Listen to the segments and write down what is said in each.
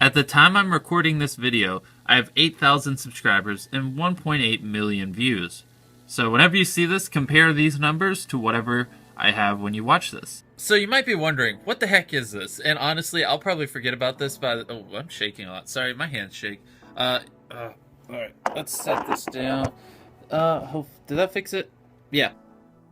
At the time I'm recording this video, I have 8,000 subscribers and 1.8 million views. So whenever you see this, compare these numbers to whatever I have when you watch this. So you might be wondering, what the heck is this? And honestly, I'll probably forget about this by the... Oh, I'm shaking a lot. Sorry, my hands shake. Alright, let's set this down. Did that fix it? Yeah.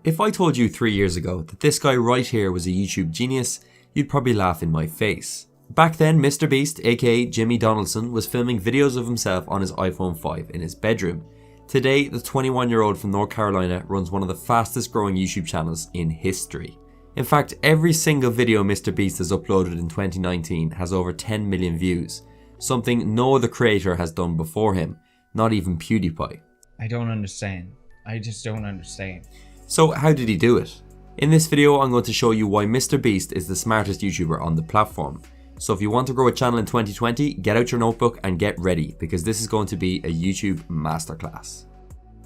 If I told you 3 years ago that this guy right here was a YouTube genius, you'd probably laugh in my face. Back then, MrBeast, aka Jimmy Donaldson, was filming videos of himself on his iPhone 5 in his bedroom. Today, the 21-year-old from North Carolina runs one of the fastest growing YouTube channels in history. In fact, every single video MrBeast has uploaded in 2019 has over 10 million views, something no other creator has done before him, not even PewDiePie. I don't understand. I just don't understand. So how did he do it? In this video, I'm going to show you why MrBeast is the smartest YouTuber on the platform. So if you want to grow a channel in 2020, get out your notebook and get ready, because this is going to be a YouTube masterclass.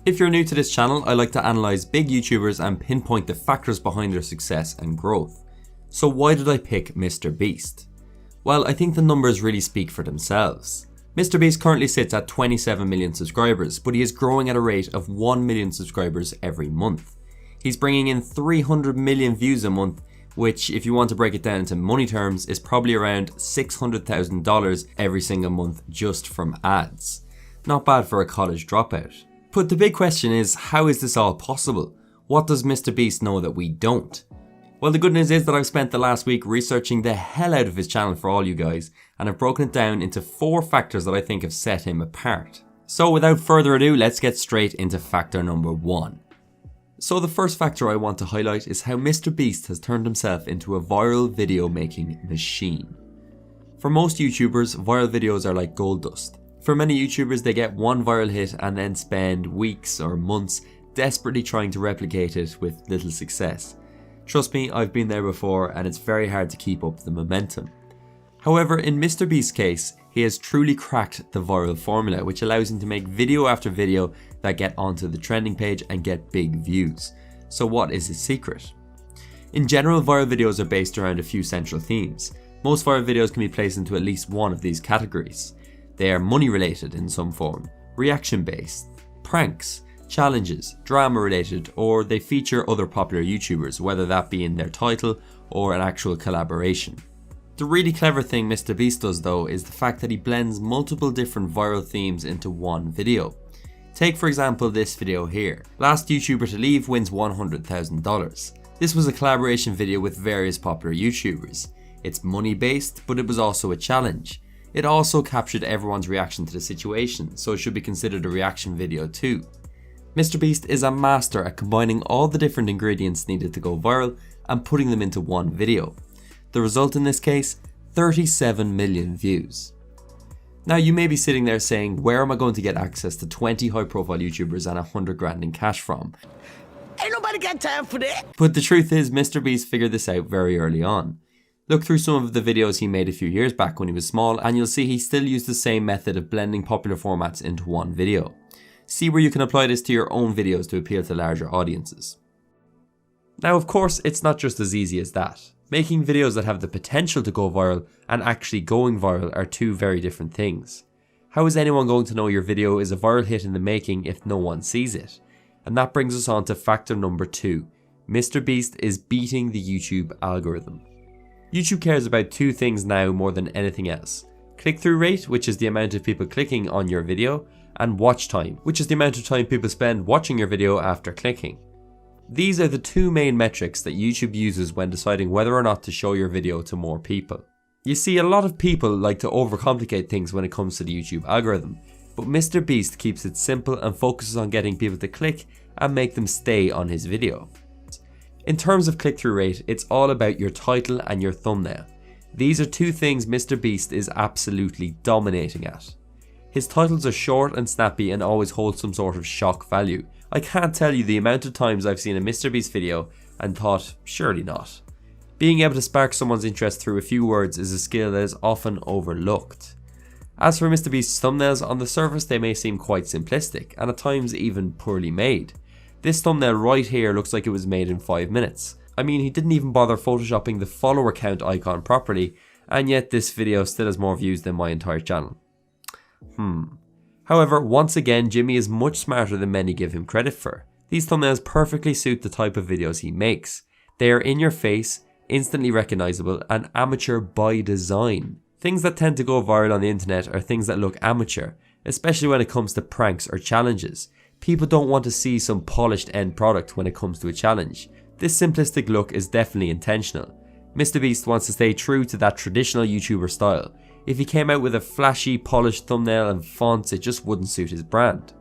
If you're new to this channel, I like to analyze big YouTubers and pinpoint the factors behind their success and growth. So why did I pick MrBeast? Well, I think the numbers really speak for themselves. MrBeast currently sits at 27 million subscribers, but he is growing at a rate of 1 million subscribers every month. He's bringing in 300 million views a month, which, if you want to break it down into money terms, is probably around $600,000 every single month just from ads. Not bad for a college dropout. But the big question is, how is this all possible? What does MrBeast know that we don't? Well, the good news is that I've spent the last week researching the hell out of his channel for all you guys, and I've broken it down into 4 factors that I think have set him apart. So without further ado, let's get straight into factor number 1. So the first factor I want to highlight is how MrBeast has turned himself into a viral video making machine. For most YouTubers, viral videos are like gold dust. For many YouTubers, they get one viral hit and then spend weeks or months desperately trying to replicate it with little success. Trust me, I've been there before, and it's very hard to keep up the momentum. However, in MrBeast's case, he has truly cracked the viral formula, which allows him to make video after video that get onto the trending page and get big views. So what is his secret? In general, viral videos are based around a few central themes. Most viral videos can be placed into at least one of these categories. They are money related in some form, reaction based, pranks, challenges, drama related, or they feature other popular YouTubers, whether that be in their title or an actual collaboration. The really clever thing MrBeast does though is the fact that he blends multiple different viral themes into one video. Take for example this video here. Last YouTuber to leave wins $100,000. This was a collaboration video with various popular YouTubers. It's money based, but it was also a challenge. It also captured everyone's reaction to the situation, so it should be considered a reaction video too. MrBeast is a master at combining all the different ingredients needed to go viral and putting them into one video. The result in this case, 37 million views. Now you may be sitting there saying, where am I going to get access to 20 high profile YouTubers and 100 grand in cash from? Ain't nobody got time for that. But the truth is, MrBeast figured this out very early on. Look through some of the videos he made a few years back when he was small, and you'll see he still used the same method of blending popular formats into one video. See where you can apply this to your own videos to appeal to larger audiences. Now of course, it's not just as easy as that. Making videos that have the potential to go viral and actually going viral are two very different things. How is anyone going to know your video is a viral hit in the making if no one sees it? And that brings us on to factor number 2. MrBeast is beating the YouTube algorithm. YouTube cares about 2 things now more than anything else. Click-through rate, which is the amount of people clicking on your video, and watch time, which is the amount of time people spend watching your video after clicking. These are the 2 main metrics that YouTube uses when deciding whether or not to show your video to more people. You see, a lot of people like to overcomplicate things when it comes to the YouTube algorithm, but MrBeast keeps it simple and focuses on getting people to click and make them stay on his video. In terms of click-through rate, it's all about your title and your thumbnail. These are 2 things MrBeast is absolutely dominating at. His titles are short and snappy and always hold some sort of shock value. I can't tell you the amount of times I've seen a MrBeast video and thought, surely not. Being able to spark someone's interest through a few words is a skill that is often overlooked. As for MrBeast's thumbnails, on the surface they may seem quite simplistic and at times even poorly made. This thumbnail right here looks like it was made in 5 minutes. I mean, he didn't even bother photoshopping the follower count icon properly, and yet this video still has more views than my entire channel. However, once again, Jimmy is much smarter than many give him credit for. These thumbnails perfectly suit the type of videos he makes. They are in your face, instantly recognizable, and amateur by design. Things that tend to go viral on the internet are things that look amateur, especially when it comes to pranks or challenges. People don't want to see some polished end product when it comes to a challenge. This simplistic look is definitely intentional. MrBeast wants to stay true to that traditional YouTuber style. If he came out with a flashy, polished thumbnail and fonts, it just wouldn't suit his brand.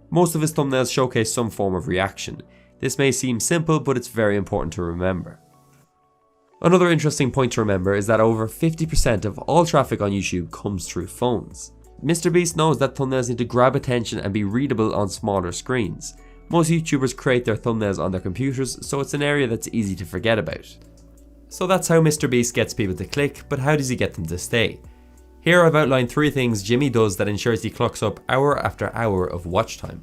Most of his thumbnails showcase some form of reaction. This may seem simple, but it's very important to remember. Another interesting point to remember is that over 50% of all traffic on YouTube comes through phones. MrBeast knows that thumbnails need to grab attention and be readable on smaller screens. Most YouTubers create their thumbnails on their computers, so it's an area that's easy to forget about. So that's how MrBeast gets people to click, but how does he get them to stay? Here I've outlined 3 things Jimmy does that ensures he clocks up hour after hour of watch time.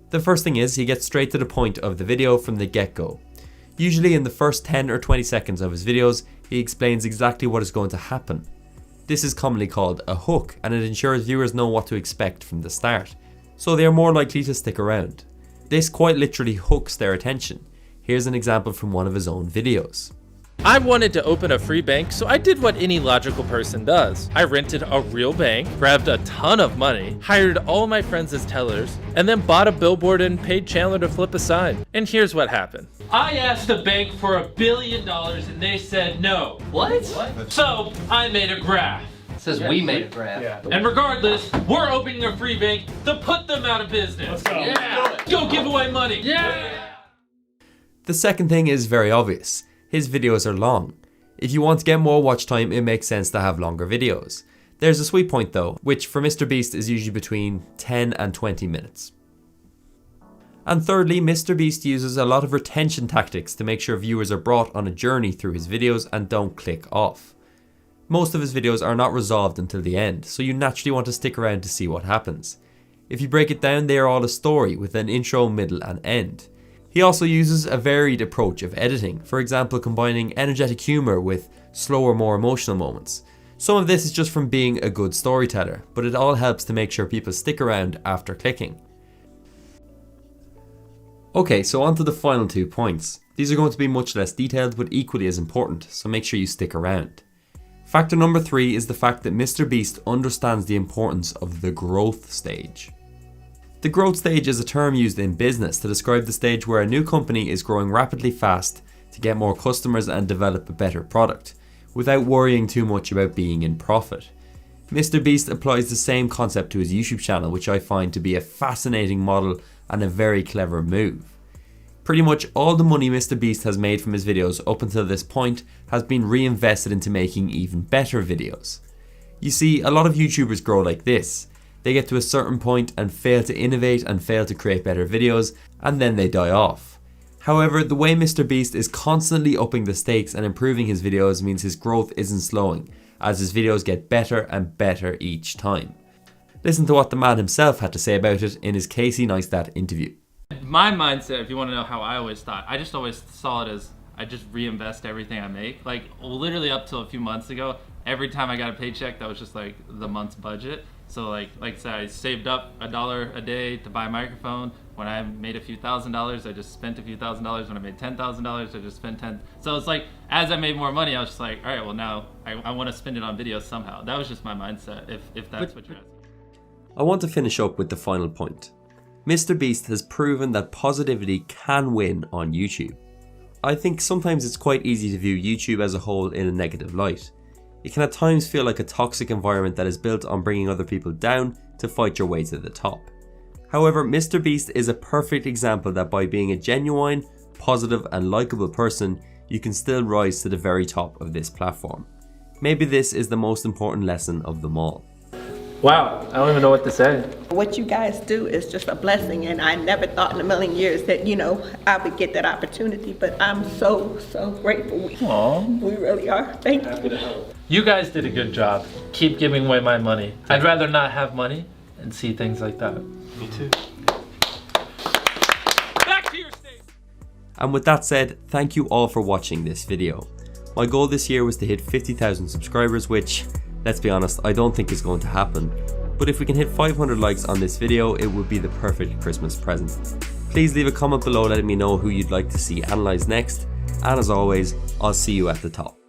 The first thing is he gets straight to the point of the video from the get-go. Usually in the first 10 or 20 seconds of his videos, he explains exactly what is going to happen. This is commonly called a hook, and it ensures viewers know what to expect from the start, so they are more likely to stick around. This quite literally hooks their attention. Here's an example from one of his own videos. I wanted to open a free bank, so I did what any logical person does. I rented a real bank, grabbed a ton of money, hired all my friends as tellers, and then bought a billboard and paid Chandler to flip a sign. And here's what happened. I asked the bank for $1 billion and they said no. What? So I made a graph. It says we made a graph. Yeah. And regardless, we're opening a free bank to put them out of business. Let's go. Yeah. Go give away money. Yeah. The second thing is very obvious. His videos are long. If you want to get more watch time, it makes sense to have longer videos. There's a sweet point though, which for MrBeast is usually between 10 and 20 minutes. And thirdly, MrBeast uses a lot of retention tactics to make sure viewers are brought on a journey through his videos and don't click off. Most of his videos are not resolved until the end, so you naturally want to stick around to see what happens. If you break it down, they are all a story with an intro, middle and end. He also uses a varied approach of editing, for example combining energetic humour with slower, more emotional moments. Some of this is just from being a good storyteller, but it all helps to make sure people stick around after clicking. Okay, so on to the final 2 points. These are going to be much less detailed but equally as important, so make sure you stick around. Factor number 3 is the fact that MrBeast understands the importance of the growth stage. The growth stage is a term used in business to describe the stage where a new company is growing rapidly fast to get more customers and develop a better product, without worrying too much about being in profit. MrBeast applies the same concept to his YouTube channel, which I find to be a fascinating model and a very clever move. Pretty much all the money MrBeast has made from his videos up until this point has been reinvested into making even better videos. You see, a lot of YouTubers grow like this. They get to a certain point and fail to innovate and fail to create better videos, and then they die off. However, the way MrBeast is constantly upping the stakes and improving his videos means his growth isn't slowing, as his videos get better and better each time. Listen to what the man himself had to say about it in his Casey Neistat interview. My mindset, if you want to know how I always thought, I just always saw it as I just reinvest everything I make. Like literally up till a few months ago, every time I got a paycheck, that was just like the month's budget. So like I said, I saved up $1 a day to buy a microphone. When I made a few $1,000s, I just spent a few $1,000s. When I made $10,000, I just spent 10. So it's like, as I made more money, I was just like, all right, well now I want to spend it on videos somehow. That was just my mindset, if that's what you're asking. I want to finish up with the final point. MrBeast has proven that positivity can win on YouTube. I think sometimes it's quite easy to view YouTube as a whole in a negative light. It can at times feel like a toxic environment that is built on bringing other people down to fight your way to the top. However, MrBeast is a perfect example that by being a genuine, positive and likable person, you can still rise to the very top of this platform. Maybe this is the most important lesson of them all. Wow, I don't even know what to say. What you guys do is just a blessing, and I never thought in a million years that, you know, I would get that opportunity, but I'm so grateful. We really are. Thank you. You guys did a good job. Keep giving away my money. I'd rather not have money and see things like that. Me too. Back to your state. And with that said, thank you all for watching this video. My goal this year was to hit 50,000 subscribers, which, let's be honest, I don't think is going to happen. But if we can hit 500 likes on this video, it would be the perfect Christmas present. Please leave a comment below letting me know who you'd like to see analysed next, and as always, I'll see you at the top.